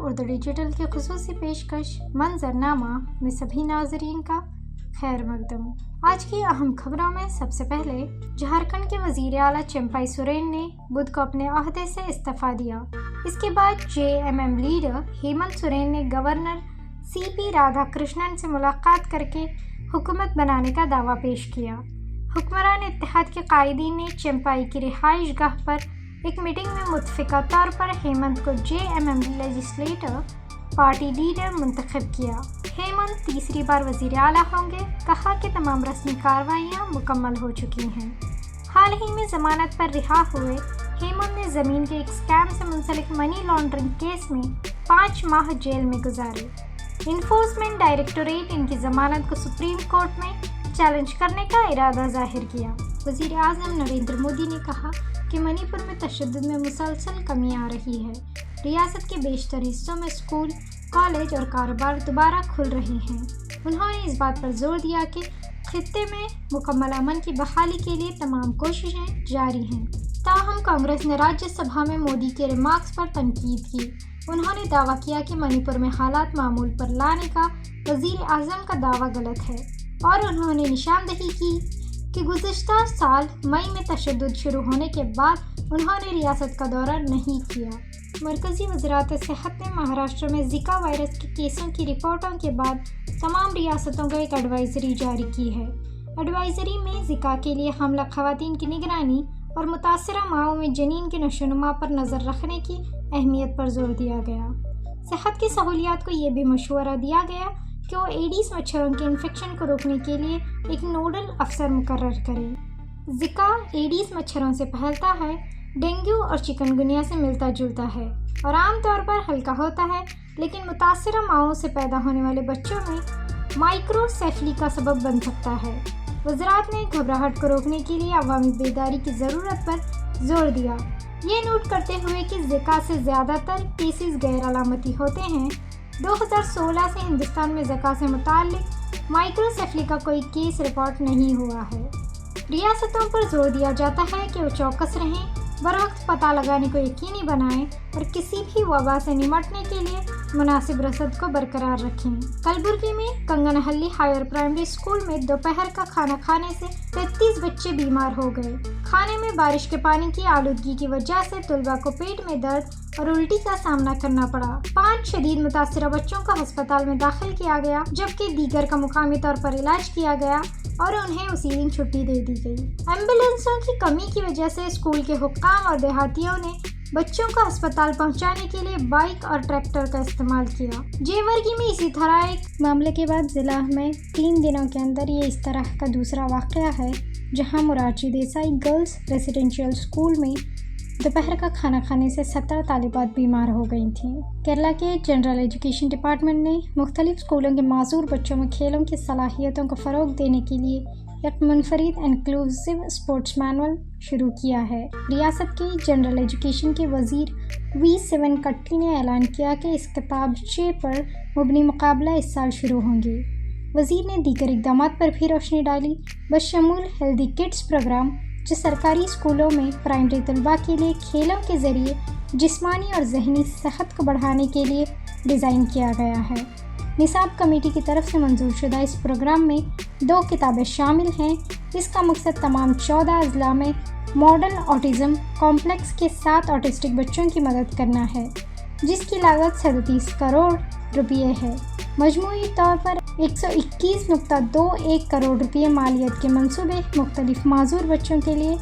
Urdu digital کی خصوصی پیشکش منظرنامہ میں سبھی ناظرین کا خیر مقدم۔ آج کی اہم خبروں میں سب سے پہلے جھارکھنڈ کے وزیر اعلیٰ چمپائی سورین نے بدھ کو اپنے عہدے سے استعفیٰ دیا۔ اس کے بعد JMM لیڈر ہیمنت سورین نے گورنر CP رادھا کرشنن سے ملاقات کر کے حکومت بنانے کا دعویٰ پیش کیا۔ حکمران اتحاد کے قائدین نے چمپائی کی رہائش گاہ پر ایک میٹنگ میں متفقہ طور پر ہیمنت کو JMM لیجسلیٹر پارٹی لیڈر منتخب کیا۔ ہیمنت تیسری بار وزیر اعلیٰ ہوں گے۔ کہا کہ تمام رسمی کارروائیاں مکمل ہو چکی ہیں۔ حال ہی میں ضمانت پر رہا ہوئے ہیمنت نے زمین کے ایک اسکیم سے منسلک منی لانڈرنگ کیس میں 5 ماہ جیل میں گزارے۔ انفورسمنٹ ڈائریکٹوریٹ ان کی ضمانت کو سپریم کورٹ میں چیلنج کرنے کا ارادہ ظاہر کیا۔ وزیر اعظم نریندر مودی نے کہا کہ منی پور میں تشدد میں مسلسل کمی آ رہی ہے۔ ریاست کے بیشتر حصوں میں اسکول، کالج اور کاروبار دوبارہ کھل رہے ہیں۔ انہوں نے اس بات پر زور دیا کہ خطے میں مکمل امن کی بحالی کے لیے تمام کوششیں جاری ہیں۔ تاہم کانگریس نے راجیہ سبھا میں مودی کے ریمارکس پر تنقید کی۔ انہوں نے دعویٰ کیا کہ منی پور میں حالات معمول پر لانے کا وزیر اعظم کا دعویٰ غلط ہے، اور انہوں نے نشاندہی کی کہ گزشتہ سال مئی میں تشدد شروع ہونے کے بعد انہوں نے ریاست کا دورہ نہیں کیا۔ مرکزی وزارت صحت نے مہاراشٹر میں زکا وائرس کے کیسوں کی رپورٹوں کے بعد تمام ریاستوں کو ایک ایڈوائزری جاری کی ہے۔ ایڈوائزری میں زکا کے لیے حاملہ خواتین کی نگرانی اور متاثرہ ماؤں میں جنین کے نشو و نما پر نظر رکھنے کی اہمیت پر زور دیا گیا۔ صحت کی سہولیات کو یہ بھی مشورہ دیا گیا کہ وہ ایڈیز مچھروں کے انفیکشن کو روکنے کے لیے ایک نوڈل افسر مقرر کریں۔ زکا ایڈیز مچھروں سے پھیلتا ہے، ڈینگو اور چکن گنیا سے ملتا جلتا ہے اور عام طور پر ہلکا ہوتا ہے، لیکن متاثرہ ماؤں سے پیدا ہونے والے بچوں میں مائکروسیفلی کا سبب بن سکتا ہے۔ وزارت نے گھبراہٹ کو روکنے کے لیے عوامی بیداری کی ضرورت پر زور دیا، یہ نوٹ کرتے ہوئے کہ زکا سے زیادہ تر کیسز غیر علامتی ہوتے ہیں۔ 2016 سے ہندوستان میں زکا سے متعلق مائکروسیفلی کا کوئی کیس رپورٹ نہیں ہوا ہے۔ ریاستوں پر زور دیا جاتا ہے کہ وہ چوکس رہیں، بروقت پتہ لگانے کو یقینی بنائیں اور کسی بھی وبا سے نمٹنے کے لیے مناسب رصد کو برقرار رکھیں۔ کلبرگی میں کنگنہلی ہائر پرائمری اسکول میں دوپہر کا کھانا کھانے سے 33 بچے بیمار ہو گئے۔ کھانے میں بارش کے پانی کی آلودگی کی وجہ سے طلباء کو پیٹ میں درد اور الٹی کا سامنا کرنا پڑا۔ 5 شدید متاثرہ بچوں کو ہسپتال میں داخل کیا گیا، جبکہ دیگر کا مقامی طور پر علاج کیا گیا اور انہیں اسی دن چھٹی دے دی گئی۔ ایمبولینسوں کی کمی کی وجہ سے اسکول کے حکام اور دیہاتیوں نے بچوں کو ہسپتال پہنچانے کے لیے بائک اور ٹریکٹر کا استعمال کیا۔ جیورگی میں اسی طرح ایک معاملے کے بعد ضلع میں 3 دنوں کے اندر یہ اس طرح کا دوسرا واقعہ ہے، جہاں Morarji Desai girls residential school میں دوپہر کا کھانا کھانے سے 17 طالبات بیمار ہو گئی تھیں۔ کیرلا کے جنرل ایجوکیشن ڈپارٹمنٹ نے مختلف اسکولوں کے معذور بچوں میں کھیلوں کی صلاحیتوں کو فروغ دینے کے لیے ایک منفرد انکلوسیو اسپورٹس مینول شروع کیا ہے۔ ریاست کے جنرل ایجوکیشن کے وزیر V7 کٹی نے اعلان کیا کہ اس کتابچے پر مبنی مقابلہ اس سال شروع ہوں گے۔ وزیر نے دیگر اقدامات پر بھی روشنی ڈالی، بشمول ہیلدی کڈس پروگرام، جو سرکاری اسکولوں میں پرائمری طلباء کے لیے کھیلوں کے ذریعے جسمانی اور ذہنی صحت کو بڑھانے کے لیے ڈیزائن کیا گیا ہے۔ نصاب کمیٹی کی طرف سے منظور شدہ اس پروگرام میں 2 کتابیں شامل ہیں۔ اس کا مقصد تمام 14 اضلاع میں ماڈل آٹزم کمپلیکس کے 7 آٹسٹک بچوں کی مدد کرنا ہے، جس کی لاگت 37 کروڑ روپے ہے۔ مجموعی طور پر 121.21 کروڑ روپے مالیت کے منصوبے مختلف معذور بچوں کے لیے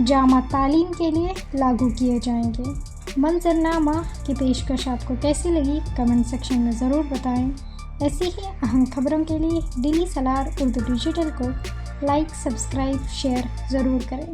جامع تعلیم کے لیے لاگو کیے جائیں گے۔ منظرنامہ کی پیشکش آپ کو کیسی لگی؟ کمنٹ سیکشن میں ضرور بتائیں۔ ایسی ہی اہم خبروں کے لیے ڈیلی سالار اردو ڈیجیٹل کو لائک، سبسکرائب، شیئر ضرور کریں۔